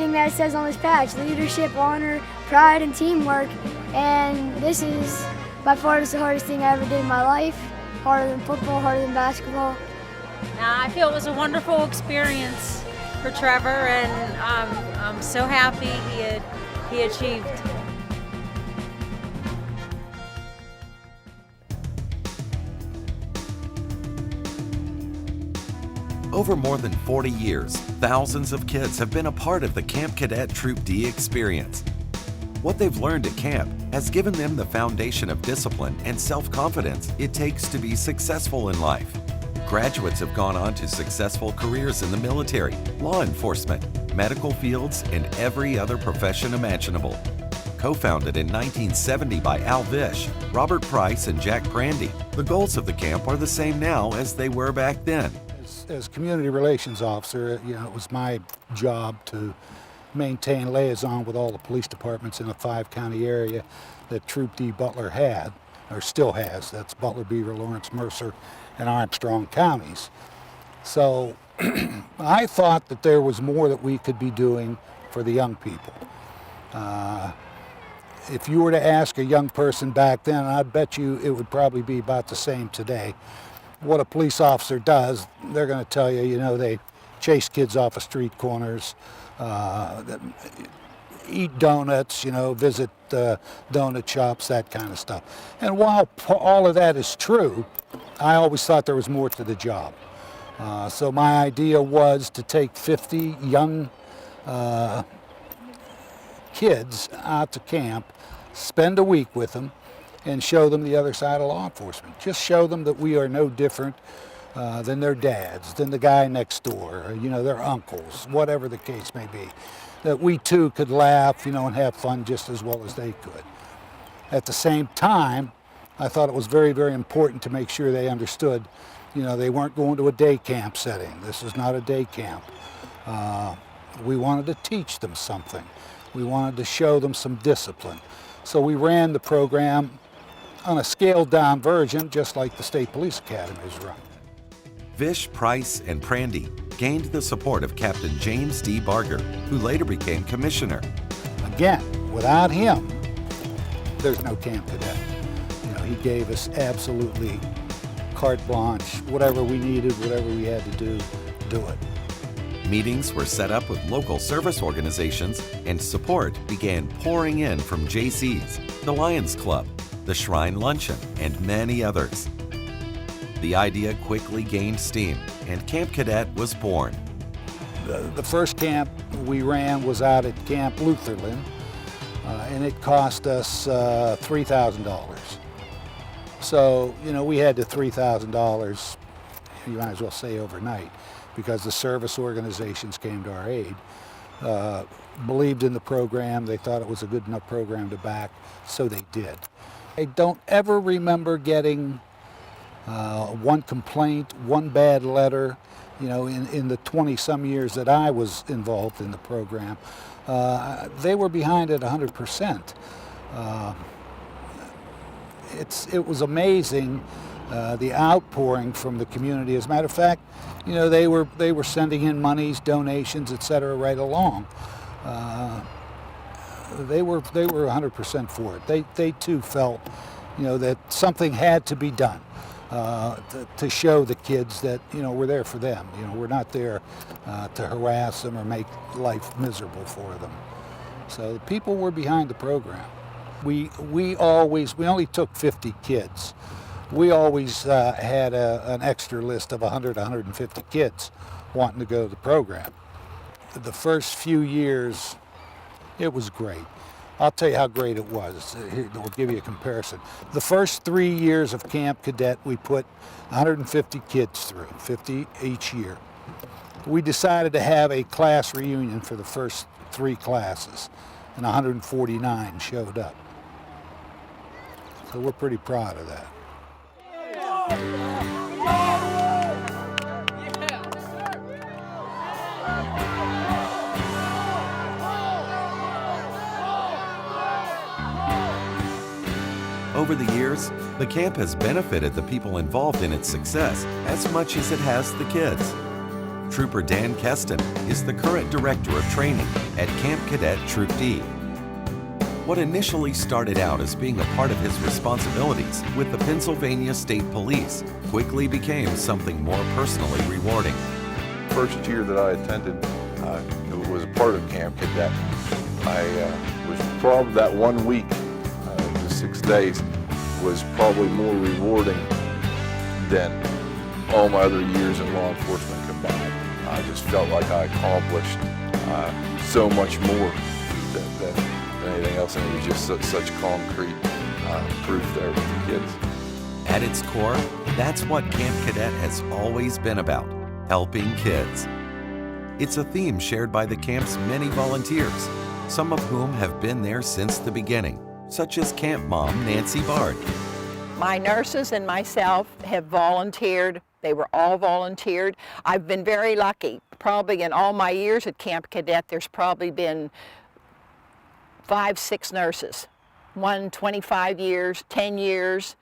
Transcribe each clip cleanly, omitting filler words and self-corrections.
thing that it says on this patch: leadership, honor, pride, and teamwork. And this is by far the hardest thing I ever did in my life. Harder than football, harder than basketball. I feel it was a wonderful experience for Trevor, and I'm so happy he achieved. Over more than 40 years, thousands of kids have been a part of the Camp Cadet Troop D experience. What they've learned at camp has given them the foundation of discipline and self-confidence it takes to be successful in life. Graduates have gone on to successful careers in the military, law enforcement, medical fields, and every other profession imaginable. Co-founded in 1970 by Al Vish, Robert Price, and Jack Brandy, the goals of the camp are the same now as they were back then. As community relations officer, it was my job to maintain liaison with all the police departments in the 5-county area that Troop D Butler had, or still has. That's Butler, Beaver, Lawrence, Mercer, and Armstrong counties. So I thought that there was more that we could be doing for the young people. If you were to ask a young person back then, I bet you it would probably be about the same today. What a police officer does, they're going to tell you, they chase kids off of street corners, eat donuts, visit donut shops, that kind of stuff. And while all of that is true, I always thought there was more to the job. So my idea was to take 50 young kids out to camp, spend a week with them, and show them the other side of law enforcement. Just show them that we are no different than their dads, than the guy next door, or, their uncles, whatever the case may be. That we too could laugh, and have fun just as well as they could. At the same time, I thought it was very, very important to make sure they understood, they weren't going to a day camp setting. This is not a day camp. We wanted to teach them something. We wanted to show them some discipline. So we ran the program on a scaled-down version, just like the State Police Academy is run. Vish, Price, and Prandy gained the support of Captain James D. Barger, who later became commissioner. Again, without him, there's no Camp Cadet. He gave us absolutely carte blanche, whatever we needed, whatever we had to do it. Meetings were set up with local service organizations, and support began pouring in from JC's, the Lions Club, the Shrine Luncheon, and many others. The idea quickly gained steam, and Camp Cadet was born. The first camp we ran was out at Camp Lutherland, and it cost us $3,000. So, we had the $3,000, you might as well say overnight, because the service organizations came to our aid, believed in the program, they thought it was a good enough program to back, so they did. I don't ever remember getting one complaint, one bad letter, in the 20-some years that I was involved in the program. They were behind it 100%. It was amazing, the outpouring from the community. As a matter of fact, they were sending in monies, donations, etc. right along. They were 100% for it. They too felt, that something had to be done to show the kids that we're there for them. We're not there to harass them or make life miserable for them. So the people were behind the program. We only took 50 kids. We always had an extra list of 100, 150 kids wanting to go to the program. The first few years, it was great. I'll tell you how great it was. Here, we'll give you a comparison. The first 3 years of Camp Cadet, we put 150 kids through, 50 each year. We decided to have a class reunion for the first 3 classes, and 149 showed up. So we're pretty proud of that. Over the years, the camp has benefited the people involved in its success as much as it has the kids. Trooper Dan Keston is the current Director of Training at Camp Cadet Troop D. What initially started out as being a part of his responsibilities with the Pennsylvania State Police quickly became something more personally rewarding. First year that I attended, it was a part of Camp Cadet. I was probably that 1 week, the 6 days, was probably more rewarding than all my other years in law enforcement combined. I just felt like I accomplished so much more than anything else, and it was just such concrete proof there with the kids. At its core, that's what Camp Cadet has always been about, helping kids. It's a theme shared by the camp's many volunteers, some of whom have been there since the beginning, such as Camp Mom Nancy Bard. My nurses and myself have volunteered. They were all volunteered. I've been very lucky. Probably in all my years at Camp Cadet, there's probably been 5, 6 nurses. One 25 years, 10 years.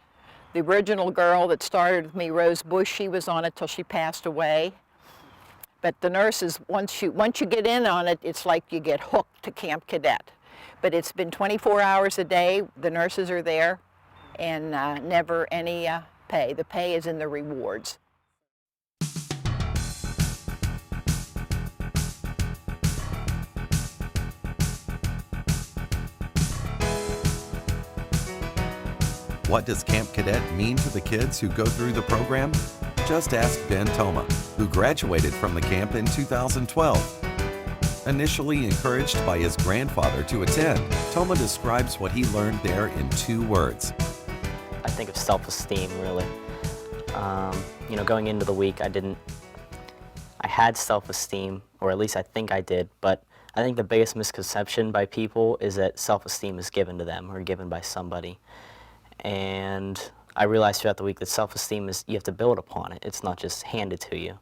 The original girl that started with me, Rose Bush, she was on it till she passed away. But the nurses, once you get in on it, it's like you get hooked to Camp Cadet. But it's been 24 hours a day. The nurses are there, and never any pay. The pay is in the rewards. What does Camp Cadet mean to the kids who go through the program? Just ask Ben Thoma, who graduated from the camp in 2012. Initially encouraged by his grandfather to attend, Thoma describes what he learned there in 2 words. I think of self-esteem, really. Going into the week, I had self-esteem, or at least I think I did, but I think the biggest misconception by people is that self-esteem is given to them or given by somebody. And I realized throughout the week that self-esteem is, you have to build upon it. It's not just handed to you.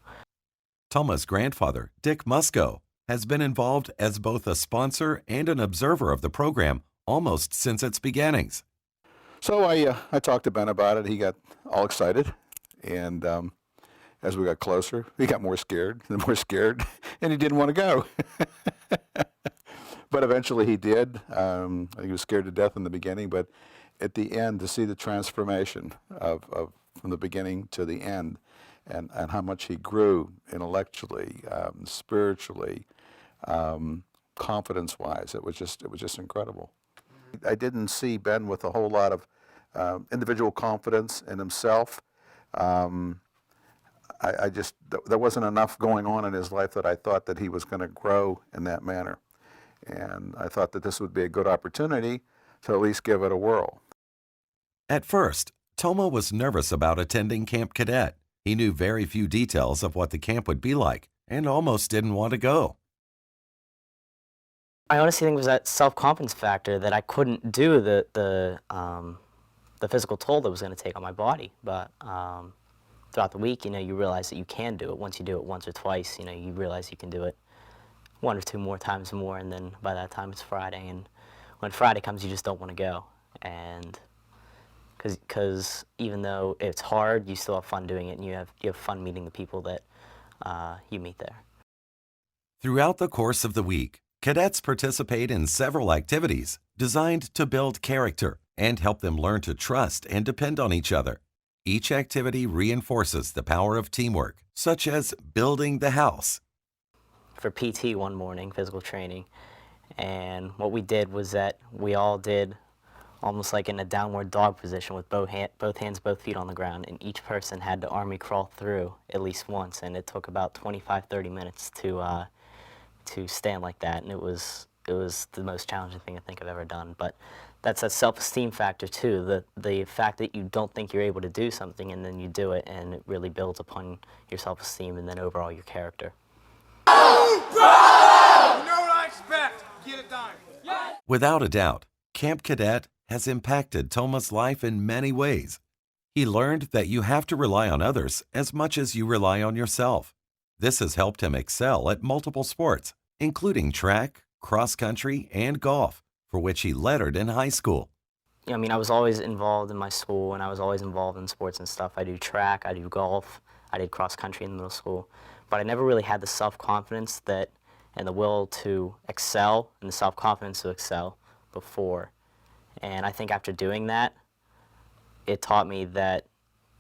Thoma's grandfather, Dick Musco, has been involved as both a sponsor and an observer of the program almost since its beginnings. So I talked to Ben about it. He got all excited, and as we got closer, he got more scared and more scared, and he didn't want to go. But eventually he did. I think he was scared to death in the beginning, but at the end, to see the transformation of from the beginning to the end, and how much he grew intellectually, spiritually, confidence-wise, it was just incredible. I didn't see Ben with a whole lot of individual confidence in himself. There wasn't enough going on in his life that I thought that he was going to grow in that manner, and I thought that this would be a good opportunity to at least give it a whirl. At first, Thoma was nervous about attending Camp Cadet. He knew very few details of what the camp would be like and almost didn't want to go. I honestly think it was that self-confidence factor that I couldn't do the physical toll that was going to take on my body. But throughout the week, you realize that you can do it. Once you do it once or twice, you realize you can do it 1 or 2 more times more, and then by that time it's Friday. And when Friday comes, you just don't want to go. And because even though it's hard, you still have fun doing it, and you have fun meeting the people that you meet there. Throughout the course of the week, cadets participate in several activities designed to build character and help them learn to trust and depend on each other. Each activity reinforces the power of teamwork, such as building the house. For PT one morning, physical training, and what we did was that we all did almost like in a downward dog position with both hands, both feet on the ground, and each person had to army crawl through at least once, and it took about 25-30 minutes to stand like that, and it was the most challenging thing I think I've ever done. But that's a self-esteem factor too, the fact that you don't think you're able to do something and then you do it, and it really builds upon your self-esteem and then overall your character. You know what I expect. Get it done. Without a doubt, Camp Cadet has impacted Thoma's life in many ways. He learned that you have to rely on others as much as you rely on yourself. This has helped him excel at multiple sports, including track, cross-country, and golf, for which he lettered in high school. I mean, I was always involved in my school, and I was always involved in sports and stuff. I do track, I do golf, I did cross-country in middle school. but I never really had the self-confidence that and the will to excel and the self-confidence to excel before. And I think after doing that, it taught me that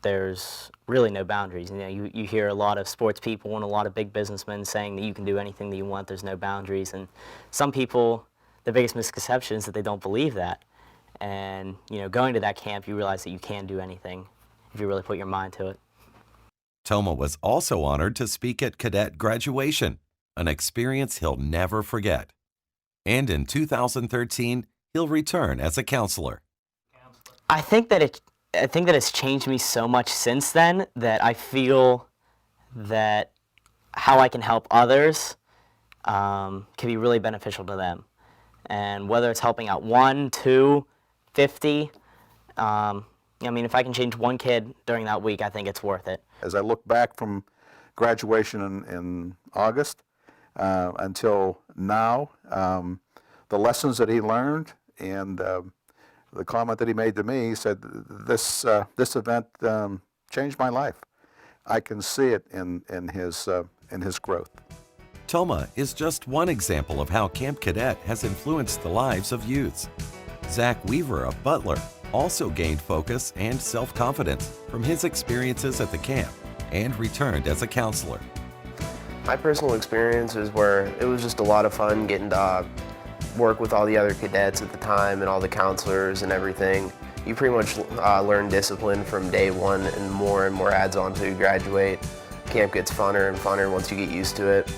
there's really no boundaries. You know, you hear a lot of sports people and a lot of big businessmen saying that you can do anything that you want, there's no boundaries. And some people, the biggest misconception is that they don't believe that. And, you know, going to that camp, you realize that you can do anything if you really put your mind to it. Toma was also honored to speak at cadet graduation, an experience he'll never forget. And in 2013, he'll return as a counselor. I think that it's changed me so much since then that I feel that how I can help others can be really beneficial to them. And whether it's helping out 1, 2, 50, I mean, if I can change one kid during that week, I think it's worth it. As I look back from graduation in August until now, the lessons that he learned and the comment that he made to me, he said, this event changed my life. I can see it in his growth. Toma is just one example of how Camp Cadet has influenced the lives of youths. Zach Weaver of Butler also gained focus and self-confidence from his experiences at the camp and returned as a counselor. My personal experience is where it was just a lot of fun getting to work with all the other cadets at the time and all the counselors and everything. You pretty much learn discipline from day one, and more adds on until you graduate. Camp gets funner and funner once you get used to it.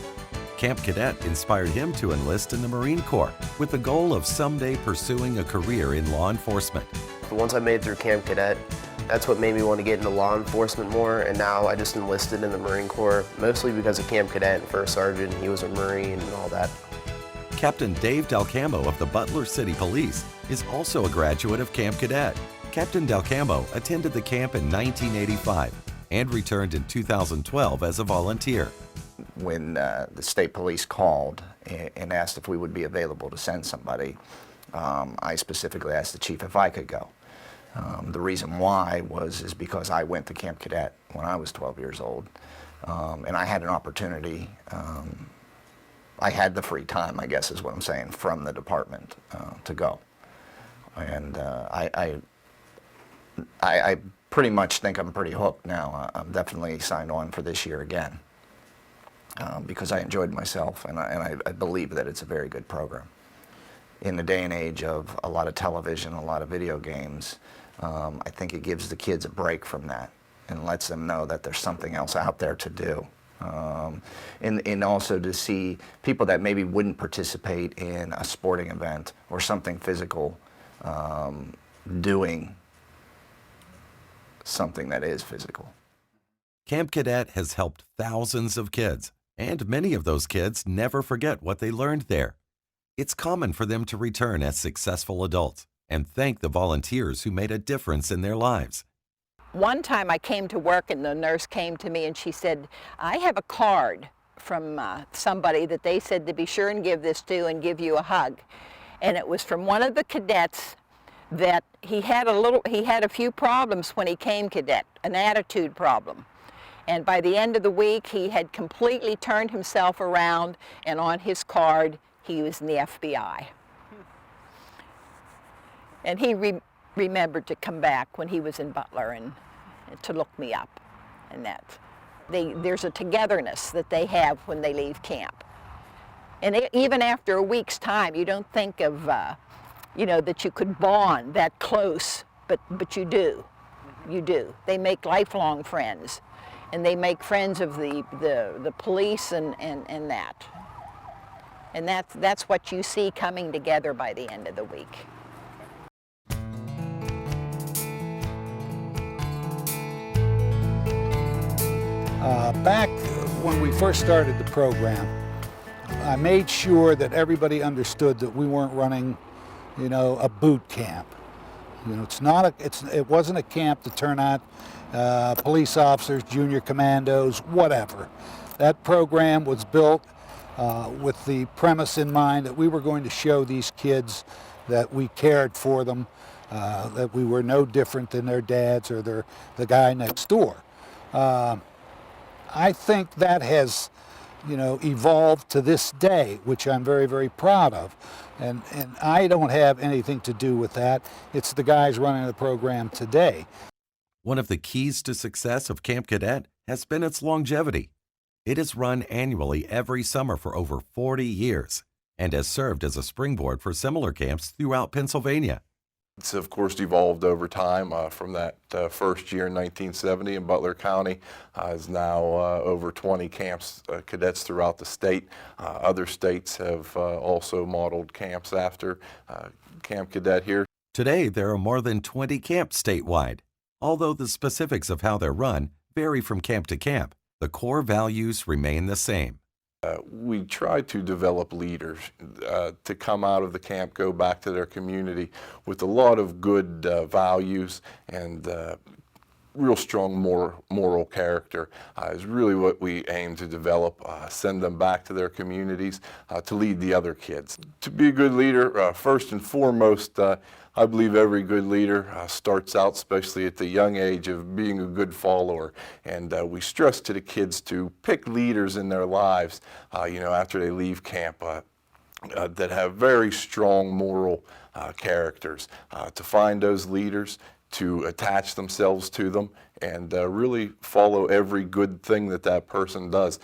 Camp Cadet inspired him to enlist in the Marine Corps with the goal of someday pursuing a career in law enforcement. Once I made it through Camp Cadet, that's what made me want to get into law enforcement more, and now I just enlisted in the Marine Corps, mostly because of Camp Cadet and First Sergeant. He was a Marine and all that. Captain Dave Delcambo of the Butler City Police is also a graduate of Camp Cadet. Captain Delcambo attended the camp in 1985 and returned in 2012 as a volunteer. When the state police called and asked if we would be available to send somebody, I specifically asked the chief if I could go. The reason why is because I went to Camp Cadet when I was 12 years old, and I had an opportunity. I had the free time, I guess is what I'm saying, from the department to go. And I pretty much think I'm pretty hooked now. I'm definitely signed on for this year again because I enjoyed myself, and I believe that it's a very good program. In the day and age of a lot of television, a lot of video games, I think it gives the kids a break from that and lets them know that there's something else out there to do. And also to see people that maybe wouldn't participate in a sporting event or something physical doing something that is physical. Camp Cadet has helped thousands of kids, and many of those kids never forget what they learned there. It's common for them to return as successful adults and thank the volunteers who made a difference in their lives. One time I came to work and the nurse came to me and she said, I have a card from somebody that they said to be sure and give this to and give you a hug. And it was from one of the cadets that he had a few problems when he came cadet, an attitude problem. And by the end of the week, he had completely turned himself around, and on his card, he was in the FBI. And he remembered to come back when he was in Butler and to look me up. And that there's a togetherness that they have when they leave camp. And even after a week's time, you don't think of, that you could bond that close, but you do. You do. They make lifelong friends. And they make friends of the police and that. And that's what you see coming together by the end of the week. Back when we first started the program, I made sure that everybody understood that we weren't running, a boot camp. It wasn't a camp to turn out police officers, junior commandos, whatever. That program was built with the premise in mind that we were going to show these kids that we cared for them, that we were no different than their dads or the guy next door. I think that has, evolved to this day, which I'm very, very proud of. And I don't have anything to do with that. It's the guys running the program today. One of the keys to success of Camp Cadet has been its longevity. It is run annually every summer for over 40 years and has served as a springboard for similar camps throughout Pennsylvania. It's of course evolved over time from that first year in 1970 in Butler County. Is now over 20 camps, cadets throughout the state. Other states have also modeled camps after Camp Cadet here. Today, there are more than 20 camps statewide. Although the specifics of how they're run vary from camp to camp, the core values remain the same. We try to develop leaders to come out of the camp, go back to their community with a lot of good values and real strong moral character is really what we aim to develop, send them back to their communities to lead the other kids. To be a good leader, first and foremost, I believe every good leader starts out, especially at the young age, of being a good follower. And we stress to the kids to pick leaders in their lives, after they leave camp that have very strong moral characters, to find those leaders, to attach themselves to them, and really follow every good thing that that person does.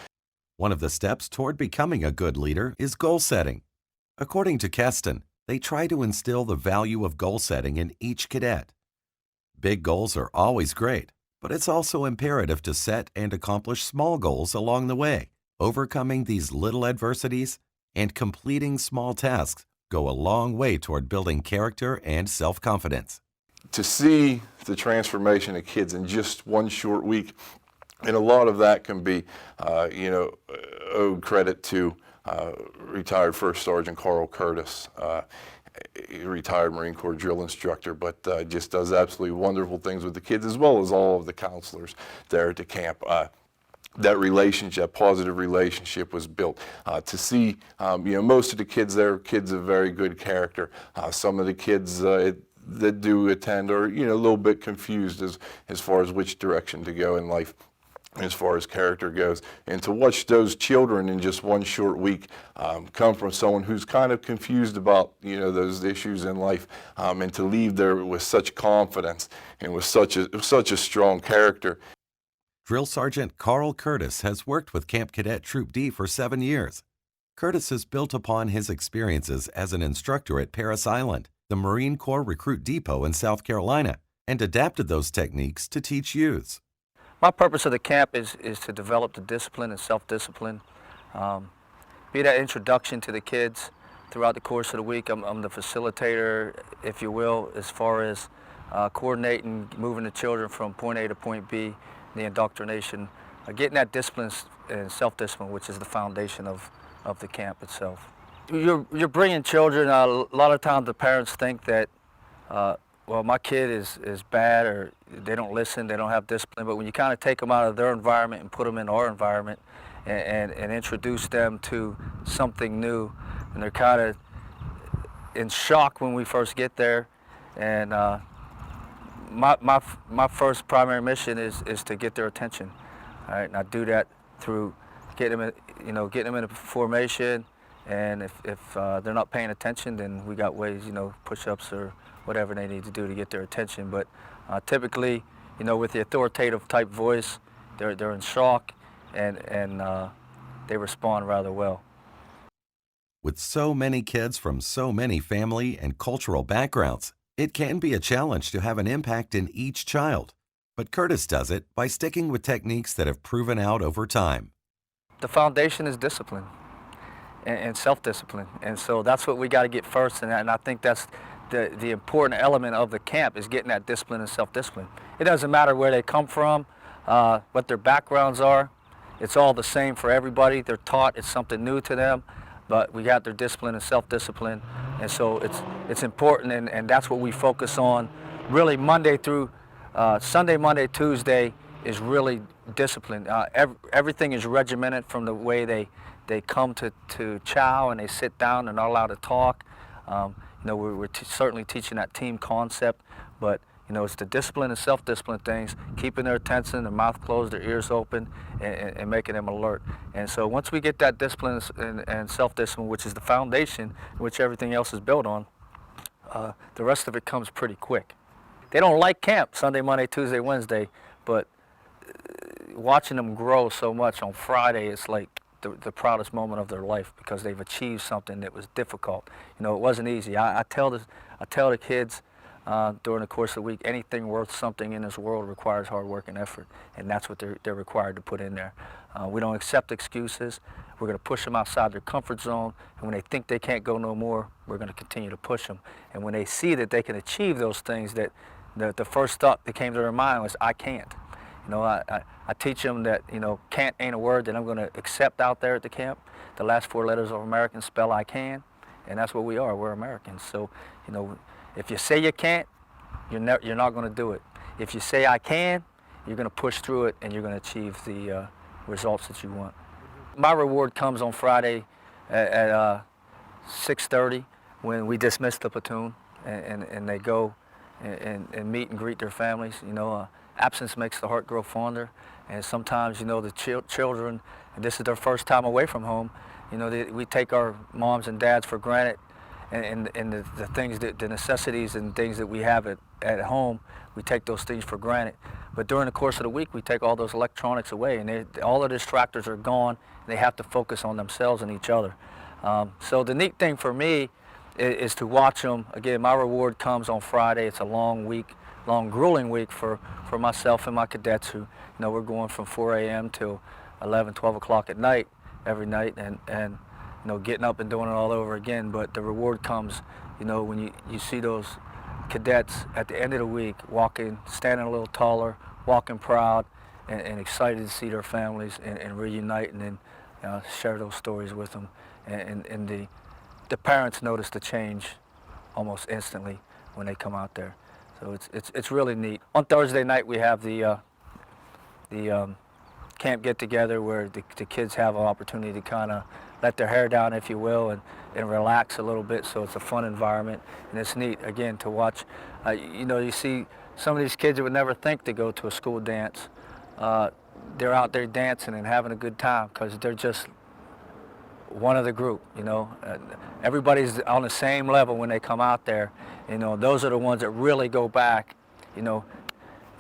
One of the steps toward becoming a good leader is goal setting. According to Keston, they try to instill the value of goal setting in each cadet. Big goals are always great, but it's also imperative to set and accomplish small goals along the way. Overcoming these little adversities and completing small tasks go a long way toward building character and self-confidence. To see the transformation of kids in just one short week, and a lot of that can be, owed credit to retired First Sergeant Carl Curtis, retired Marine Corps drill instructor, but just does absolutely wonderful things with the kids, as well as all of the counselors there at the camp. That relationship, positive relationship, was built. To see, most of the kids there are kids of very good character. Some of the kids that do attend are, a little bit confused as far as which direction to go in life, as far as character goes. And to watch those children in just one short week come from someone who's kind of confused about, those issues in life, and to leave there with such confidence and with such a strong character. Drill Sergeant Carl Curtis has worked with Camp Cadet Troop D for 7 years. Curtis has built upon his experiences as an instructor at Parris Island, the Marine Corps Recruit Depot in South Carolina, and adapted those techniques to teach youths. My purpose of the camp is to develop the discipline and self-discipline, be that introduction to the kids throughout the course of the week. I'm the facilitator, if you will, as far as coordinating, moving the children from point A to point B, the indoctrination, getting that discipline and self-discipline, which is the foundation of the camp itself. You're bringing children, a lot of times the parents think that, well, my kid is bad, or they don't listen, they don't have discipline, but when you kind of take them out of their environment and put them in our environment and introduce them to something new, and they're kind of in shock when we first get there. And my first primary mission is to get their attention. All right, and I do that through getting them, getting them in a formation, and if they're not paying attention, then we got ways, push-ups or whatever they need to do to get their attention. But typically, with the authoritative type voice, they're in shock, and they respond rather well. With so many kids from so many family and cultural backgrounds, it can be a challenge to have an impact in each child. But Curtis does it by sticking with techniques that have proven out over time. The foundation is discipline and self-discipline, and so that's what we got to get first, and I think that's the important element of the camp, is getting that discipline and self-discipline. It doesn't matter where they come from, what their backgrounds are. It's all the same for everybody. They're taught, it's something new to them, but we got their discipline and self-discipline, and so it's important, and that's what we focus on. Really, Monday through Sunday, Monday, Tuesday is really discipline. Everything is regimented from the way they come to chow, and they sit down. They're not allowed to talk. We're certainly teaching that team concept, but You know, it's the discipline and self-discipline things, keeping their attention, their mouth closed, their ears open, and making them alert. And so once we get that discipline and self-discipline, which is the foundation which everything else is built on, the rest of it comes pretty quick. They don't like camp Sunday, Monday, Tuesday, Wednesday, but watching them grow so much on Friday, it's like the proudest moment of their life because they've achieved something that was difficult. You know, it wasn't easy. I tell the kids during the course of the week, anything worth something in this world requires hard work and effort, and that's what they're required to put in there. We don't accept excuses. We're going to push them outside their comfort zone, and when they think they can't go no more, we're going to continue to push them. And when they see that they can achieve those things, that the first thought that came to their mind was, I can't. You know, I teach them that, you know, can't ain't a word that I'm going to accept out there at the camp. The last 4 letters of American spell I can, and that's what we are. We're Americans. So, you know, if you say you can't, you're not going to do it. If you say I can, you're going to push through it, and you're going to achieve the results that you want. My reward comes on Friday at 6:30 when we dismiss the platoon, and they go and meet and greet their families. You know, absence makes the heart grow fonder, and sometimes, you know, the children, and this is their first time away from home, you know, we take our moms and dads for granted, and the things, the necessities and things that we have at home, we take those things for granted. But during the course of the week, we take all those electronics away, and all the distractors are gone, and they have to focus on themselves and each other. So the neat thing for me is to watch them. Again, my reward comes on Friday. It's a long week, long grueling week for myself and my cadets who, you know, we're going from 4 a.m. till 11, 12 o'clock at night every night, and you know, getting up and doing it all over again. But the reward comes, you know, when you see those cadets at the end of the week walking, standing a little taller, walking proud, and excited to see their families and reunite, and then share those stories with them. And the parents notice the change almost instantly when they come out there. So it's really neat. On Thursday night we have the camp get-together where the kids have an opportunity to kind of let their hair down, if you will, and relax a little bit. So it's a fun environment, and it's neat again to watch. You know, you see some of these kids that would never think to go to a school dance. They're out there dancing and having a good time because they're just one of the group. You know, everybody's on the same level when they come out there. You know, those are the ones that really go back. You know,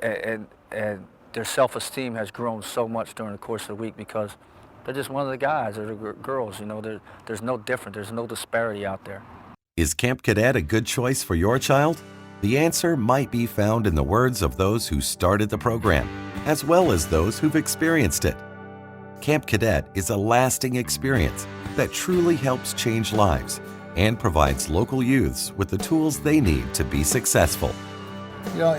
and their self-esteem has grown so much during the course of the week because they're just one of the guys or the girls. You know, there's no different. There's no disparity out there. Is Camp Cadet a good choice for your child? The answer might be found in the words of those who started the program, as well as those who've experienced it. Camp Cadet is a lasting experience that truly helps change lives and provides local youths with the tools they need to be successful. You know,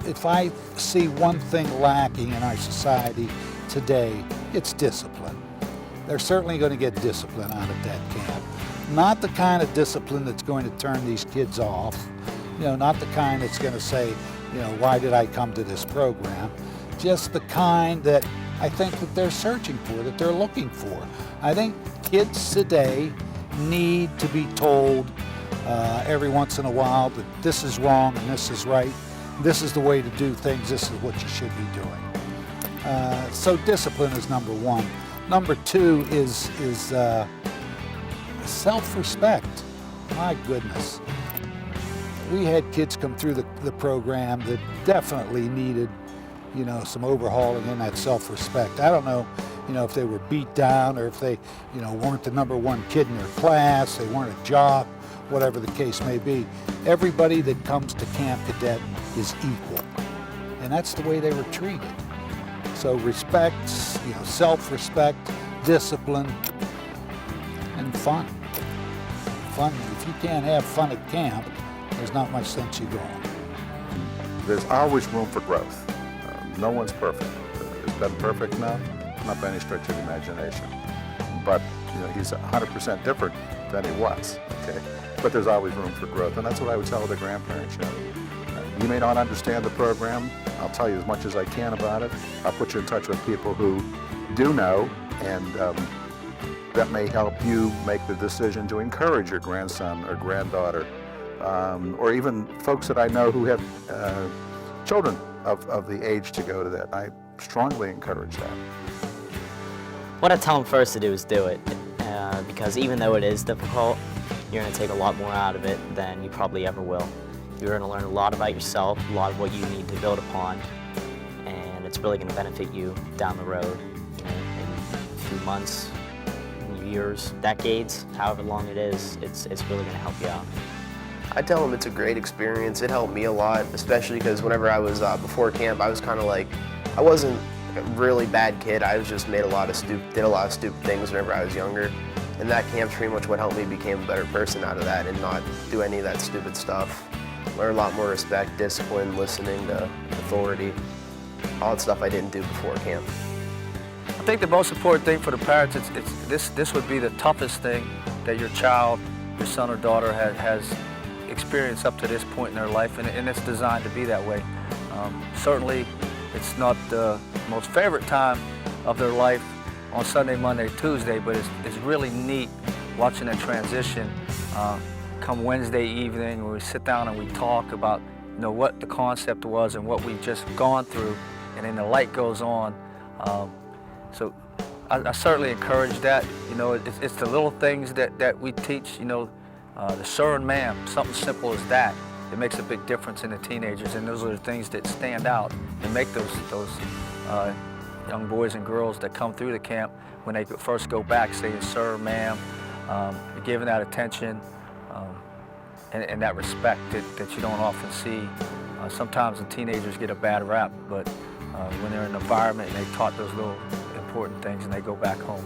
if I see one thing lacking in our society today, it's discipline. They're certainly going to get discipline out of that camp. Not the kind of discipline that's going to turn these kids off. You know, not the kind that's going to say, you know, why did I come to this program? Just the kind that I think that they're searching for, that they're looking for. I think kids today need to be told every once in a while that this is wrong and this is right. This is the way to do things. This is what you should be doing. So discipline is number one. Number two is self-respect. My goodness. We had kids come through the program that definitely needed, you know, some overhauling in that self-respect. I don't know, you know, if they were beat down or if they, you know, weren't the #1 kid in their class, they weren't a jock, whatever the case may be. Everybody that comes to Camp Cadet is equal, and that's the way they were treated. So respect, you know, self-respect, discipline, and fun. Fun. If you can't have fun at camp, there's not much sense you going. There's always room for growth. No one's perfect. Is Ben perfect now? Not by any stretch of the imagination. But you know, he's 100% different than he was. Okay, but there's always room for growth, and that's what I would tell the grandparents. You know, you may not understand the program. I'll tell you as much as I can about it. I'll put you in touch with people who do know, and that may help you make the decision to encourage your grandson or granddaughter or even folks that I know who have children of the age to go to that. I strongly encourage that. What I tell them first to do is do it, because even though it is difficult, you're going to take a lot more out of it than you probably ever will. You're going to learn a lot about yourself, a lot of what you need to build upon, and it's really going to benefit you down the road, you know, in a few months, years, decades, however long it is, it's really going to help you out. I tell them it's a great experience. It helped me a lot, especially because whenever I was before camp, I was kind of like, I wasn't a really bad kid. I was just did a lot of stupid things whenever I was younger. And that camp's pretty much what helped me become a better person out of that and not do any of that stupid stuff. Learn a lot more respect, discipline, listening to authority, all that stuff I didn't do before camp. I think the most important thing for the parents, this would be the toughest thing that your child, your son or daughter has experienced up to this point in their life, and it's designed to be that way. Certainly, it's not the most favorite time of their life on Sunday, Monday, Tuesday, but it's really neat watching that transition come Wednesday evening when we sit down and we talk about, you know, what the concept was and what we've just gone through, and then the light goes on. So I certainly encourage that. You know, it's the little things that we teach, you know, the sir and ma'am, something simple as that. It makes a big difference in the teenagers, and those are the things that stand out and make those young boys and girls that come through the camp, when they first go back, saying sir, ma'am, giving that attention and that respect that you don't often see. Sometimes the teenagers get a bad rap, but when they're in an environment and they taught those little important things and they go back home.